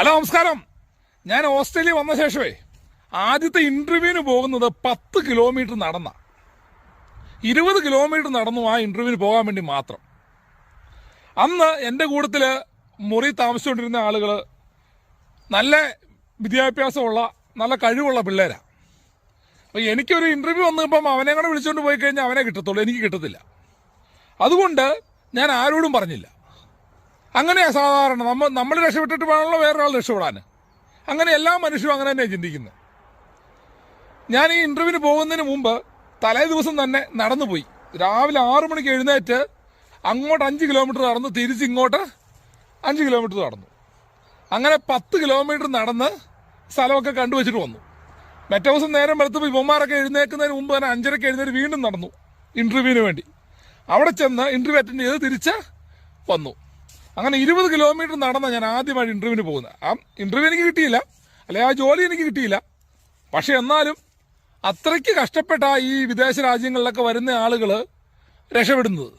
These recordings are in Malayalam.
ഹലോ, നമസ്കാരം. ഞാൻ ഓസ്ട്രേലിയ വന്ന ശേഷമേ ആദ്യത്തെ ഇന്റർവ്യൂവിന് പോകുന്നത് 10 കിലോമീറ്റർ നടന്ന 20 കിലോമീറ്റർ നടന്നു ആ ഇന്റർവ്യൂവിന് പോകാൻ വേണ്ടി മാത്രം. അന്ന് എൻ്റെ കൂട്ടത്തില് മുറി താമസിച്ചുകൊണ്ടിരുന്ന ആളുകൾ നല്ല വിദ്യാഭ്യാസമുള്ള നല്ല കഴിവുള്ള പിള്ളേരാണ്. അപ്പോൾ എനിക്കൊരു ഇന്റർവ്യൂ വന്നപ്പം അവനെ കൂടെ വിളിച്ചുകൊണ്ട് പോയി കഴിഞ്ഞാൽ അവനെ കിട്ടത്തുള്ളൂ, എനിക്ക് കിട്ടത്തില്ല. അതുകൊണ്ട് ഞാൻ ആരോടും പറഞ്ഞില്ല. അങ്ങനെയാ സാധാരണ നമ്മൾ രക്ഷപ്പെട്ടിട്ട് വേണമല്ലോ വേറൊരാൾ രക്ഷപ്പെടാൻ. അങ്ങനെ എല്ലാ മനുഷ്യരും അങ്ങനെ തന്നെയാണ് ചിന്തിക്കുന്നത്. ഞാൻ ഈ ഇന്റർവ്യൂവിന് പോകുന്നതിന് മുമ്പ് തലേ ദിവസം തന്നെ നടന്നു പോയി. രാവിലെ 6 മണിക്ക് എഴുന്നേറ്റ് അങ്ങോട്ട് 5 കിലോമീറ്റർ നടന്നു, തിരിച്ചിങ്ങോട്ട് 5 കിലോമീറ്റർ നടന്നു. അങ്ങനെ 10 കിലോമീറ്റർ നടന്ന് സ്ഥലമൊക്കെ കണ്ടുവച്ചിട്ട് വന്നു. മറ്റേ ദിവസം നേരം വെളുത്തപ്പോൾ ഇവന്മാരൊക്കെ എഴുന്നേൽക്കുന്നതിന് മുമ്പ് തന്നെ 5:30 എഴുന്നേറ്റ് വീണ്ടും നടന്നു ഇന്റർവ്യൂവിന് വേണ്ടി. അവിടെ ചെന്ന് ഇന്റർവ്യൂ അറ്റൻഡ് ചെയ്ത് തിരിച്ച് വന്നു. അങ്ങനെ 20 കിലോമീറ്റർ നടന്ന ഞാൻ ആദ്യമായിട്ട് ഇന്റർവ്യൂവിന് പോകുന്നത്. ആ ഇന്റർവ്യൂ എനിക്ക് കിട്ടിയില്ല, അല്ലെ ആ ജോലി എനിക്ക് കിട്ടിയില്ല. പക്ഷെ എന്നാലും അത്രയ്ക്ക് കഷ്ടപ്പെട്ട ഈ വിദേശ രാജ്യങ്ങളിലൊക്കെ വരുന്ന ആളുകൾ രക്ഷപ്പെടുന്നത്.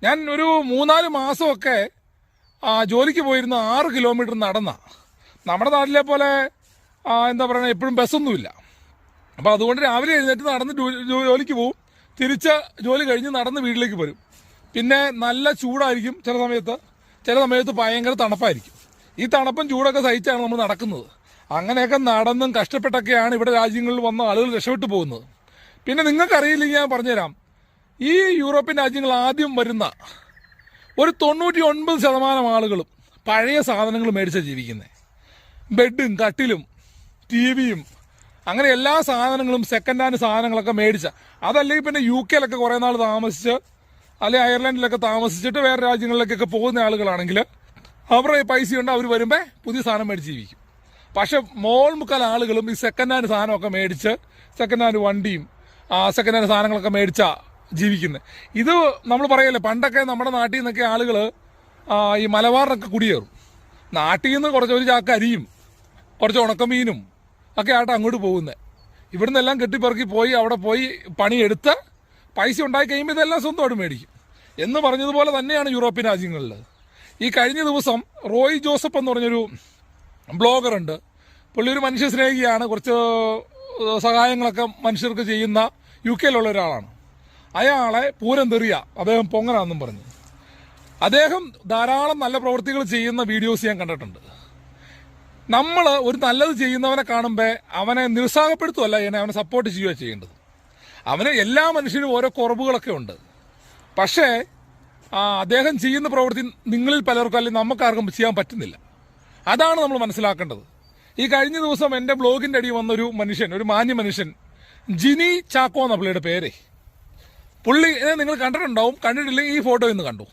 ഞാൻ ഒരു 3-4 മാസമൊക്കെ ജോലിക്ക് പോയിരുന്ന 6 കിലോമീറ്റർ നടന്ന. നമ്മുടെ നാട്ടിലെ പോലെ എന്താ പറയുക, എപ്പോഴും ബസ്സൊന്നുമില്ല. അപ്പോൾ അതുകൊണ്ട് രാവിലെ എഴുന്നേറ്റ് നടന്ന് ജോലിക്ക് പോവും, തിരിച്ച് ജോലി കഴിഞ്ഞ് നടന്ന് വീട്ടിലേക്ക് വരും. പിന്നെ നല്ല ചൂടായിരിക്കും ചില സമയത്ത് ഭയങ്കര തണുപ്പായിരിക്കും. ഈ തണുപ്പും ചൂടൊക്കെ സഹിച്ചാണ് നമ്മൾ നടക്കുന്നത്. അങ്ങനെയൊക്കെ നടന്നും കഷ്ടപ്പെട്ടൊക്കെയാണ് ഇവിടെ രാജ്യങ്ങളിൽ വന്ന ആളുകൾ രക്ഷപ്പെട്ടു പോകുന്നത്. പിന്നെ നിങ്ങൾക്കറിയില്ലെങ്കിൽ ഞാൻ പറഞ്ഞുതരാം. ഈ യൂറോപ്യൻ രാജ്യങ്ങൾ ആദ്യം വരുന്ന ഒരു 99% ആളുകളും പഴയ സാധനങ്ങൾ മേടിച്ചാണ് ജീവിക്കുന്നത്. ബെഡും കട്ടിലും ടിവിയും അങ്ങനെ എല്ലാ സാധനങ്ങളും സെക്കൻഡ് ഹാൻഡ് സാധനങ്ങളൊക്കെ മേടിച്ച. അതല്ലെങ്കിൽ പിന്നെ UK കുറേ നാൾ താമസിച്ച്, അല്ലെങ്കിൽ അയർലൻഡിലൊക്കെ താമസിച്ചിട്ട് വേറെ രാജ്യങ്ങളിലേക്കൊക്കെ പോകുന്ന ആളുകളാണെങ്കിൽ അവരുടെ പൈസ കൊണ്ട് അവർ വരുമ്പോൾ പുതിയ സാധനം മേടിച്ച് ജീവിക്കും. പക്ഷെ മുക്കാൽ ആളുകളും ഈ സെക്കൻഡ് ഹാൻഡ് സാധനമൊക്കെ മേടിച്ച്, സെക്കൻഡ് ഹാൻഡ് വണ്ടിയും സെക്കൻഡ് ഹാൻഡ് സാധനങ്ങളൊക്കെ മേടിച്ചാ ജീവിക്കുന്നത്. ഇത് നമ്മൾ പറയല്ലേ, പണ്ടൊക്കെ നമ്മുടെ നാട്ടിൽ നിന്നൊക്കെ ആളുകൾ ഈ മലബാറിനൊക്കെ കുടിയേറും. നാട്ടിൽ നിന്ന് ഒരു ചാക്ക് അരിയും കുറച്ച് ഉണക്കമീനും ഒക്കെ ആയിട്ട് അങ്ങോട്ട് പോകുന്നത്. ഇവിടുന്ന് എല്ലാം കെട്ടിപ്പറക്കി പോയി അവിടെ പോയി പണിയെടുത്ത് പൈസ ഉണ്ടായി കഴിയുമ്പോൾ ഇതെല്ലാം സ്വന്തമായിട്ട് മേടിക്കും. എന്ന് പറഞ്ഞതുപോലെ തന്നെയാണ് യൂറോപ്യൻ രാജ്യങ്ങളിൽ. ഈ കഴിഞ്ഞ ദിവസം റോയ് ജോസഫ് എന്ന് പറഞ്ഞൊരു ബ്ലോഗറുണ്ട്. പുള്ളി ഒരു മനുഷ്യ സ്നേഹിയാണ്, കുറച്ച് സഹായങ്ങളൊക്കെ മനുഷ്യർക്ക് ചെയ്യുന്ന UK ഒരാളാണ്. അയാളെ പൂരം തെറിയ, അദ്ദേഹം പൊങ്ങനാന്നും പറഞ്ഞു. അദ്ദേഹം ധാരാളം നല്ല പ്രവൃത്തികൾ ചെയ്യുന്ന വീഡിയോസ് ഞാൻ കണ്ടിട്ടുണ്ട്. നമ്മൾ ഒരു നല്ലത് ചെയ്യുന്നവനെ കാണുമ്പോൾ അവനെ നിരുത്സാഹപ്പെടുത്തുകയല്ല ചെയ്യണേ, അവനെ സപ്പോർട്ട് ചെയ്യുക ചെയ്യേണ്ടത്. അവന് എല്ലാ മനുഷ്യനും ഓരോ കുറവുകളൊക്കെ ഉണ്ട്. പക്ഷേ അദ്ദേഹം ചെയ്യുന്ന പ്രവൃത്തി നിങ്ങളിൽ പലർക്കും അല്ലെങ്കിൽ നമുക്കാർക്കും ചെയ്യാൻ പറ്റുന്നില്ല. അതാണ് നമ്മൾ മനസ്സിലാക്കേണ്ടത്. ഈ കഴിഞ്ഞ ദിവസം എൻ്റെ ബ്ലോഗിൻ്റെ അടിയിൽ വന്നൊരു മനുഷ്യൻ, ഒരു മാന്യ മനുഷ്യൻ, ജിനി ചാക്കോ എന്ന പുള്ളിയുടെ പേര്. പുള്ളി നിങ്ങൾ കണ്ടിട്ടുണ്ടാവും, കണ്ടിട്ടില്ലെങ്കിൽ ഈ ഫോട്ടോ ഇന്ന് കണ്ടു.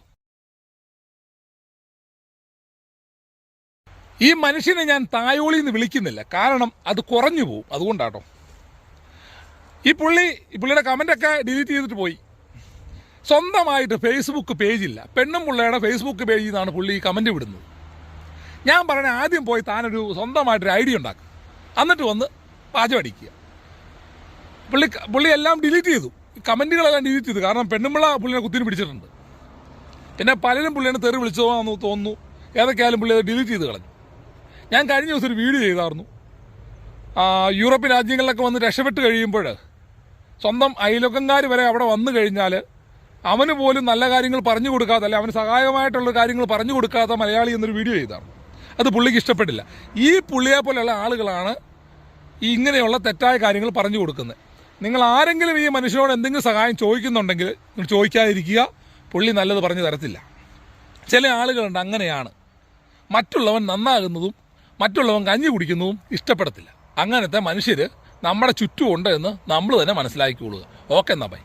ഈ മനുഷ്യനെ ഞാൻ തായോളി എന്ന് വിളിക്കുന്നില്ല, കാരണം അത് കുറഞ്ഞു പോവും, അതുകൊണ്ടാട്ടോ. ഈ പുള്ളിയുടെ കമൻ്റൊക്കെ ഡിലീറ്റ് ചെയ്തിട്ട് പോയി. സ്വന്തമായിട്ട് ഫേസ്ബുക്ക് പേജില്ല. പെണ്ണും പുള്ളിയുടെ ഫേസ്ബുക്ക് പേജിൽ നിന്നാണ് പുള്ളി ഈ കമൻറ്റ് വിടുന്നത്. ഞാൻ പറഞ്ഞ ആദ്യം പോയി താനൊരു സ്വന്തമായിട്ടൊരു ഐഡിയ ഉണ്ടാക്കുക, എന്നിട്ട് വന്ന് പാചകം അടിക്കുക. പുള്ളി എല്ലാം ഡിലീറ്റ് ചെയ്തു, കമൻറ്റുകളെല്ലാം ഡിലീറ്റ് ചെയ്തു. കാരണം പെണ്ണുമ്പിള്ള പുള്ളിനെ കുത്തിന് പിടിച്ചിട്ടുണ്ട്. പിന്നെ പലരും പുള്ളിനെ തെറി വിളിച്ചോന്ന് തോന്നുന്നു. ഏതൊക്കെയായാലും പുള്ളി അത് ഡിലീറ്റ് ചെയ്ത് കളഞ്ഞു. ഞാൻ കഴിഞ്ഞ ദിവസം ഒരു വീഡിയോ ചെയ്തായിരുന്നു. യൂറോപ്യൻ രാജ്യങ്ങളിലൊക്കെ വന്ന് രക്ഷപ്പെട്ട് കഴിയുമ്പോൾ സ്വന്തം അയൽവക്കംകാർ വരെ അവിടെ വന്നു കഴിഞ്ഞാൽ അവന് പോലും നല്ല കാര്യങ്ങൾ പറഞ്ഞു കൊടുക്കാതെ, അല്ലെ അവന് സഹായമായിട്ടുള്ള കാര്യങ്ങൾ പറഞ്ഞു കൊടുക്കാത്ത മലയാളി എന്നൊരു വീഡിയോ ചെയ്താണ്. അത് പുള്ളിക്ക് ഇഷ്ടപ്പെട്ടില്ല. ഈ പുള്ളിയെ പോലെയുള്ള ആളുകളാണ് ഈ ഇങ്ങനെയുള്ള തെറ്റായ കാര്യങ്ങൾ പറഞ്ഞു കൊടുക്കുന്നത്. നിങ്ങൾ ആരെങ്കിലും ഈ മനുഷ്യനോട് എന്തെങ്കിലും സഹായം ചോദിക്കുന്നുണ്ടെങ്കിൽ നിങ്ങൾ ചോദിക്കാതിരിക്കുക. പുള്ളി നല്ലത് പറഞ്ഞു തരത്തില്ല. ചില ആളുകളുണ്ട് അങ്ങനെയാണ്, മറ്റുള്ളവൻ നന്നാകുന്നതും മറ്റുള്ളവൻ കഞ്ഞി കുടിക്കുന്നതും ഇഷ്ടപ്പെടത്തില്ല. അങ്ങനത്തെ മനുഷ്യർ നമ്മുടെ ചുറ്റുമുണ്ട് എന്ന് നമ്മൾ തന്നെ മനസ്സിലാക്കിക്കൊള്ളുക. ഓക്കെ, എന്നാ ബൈ.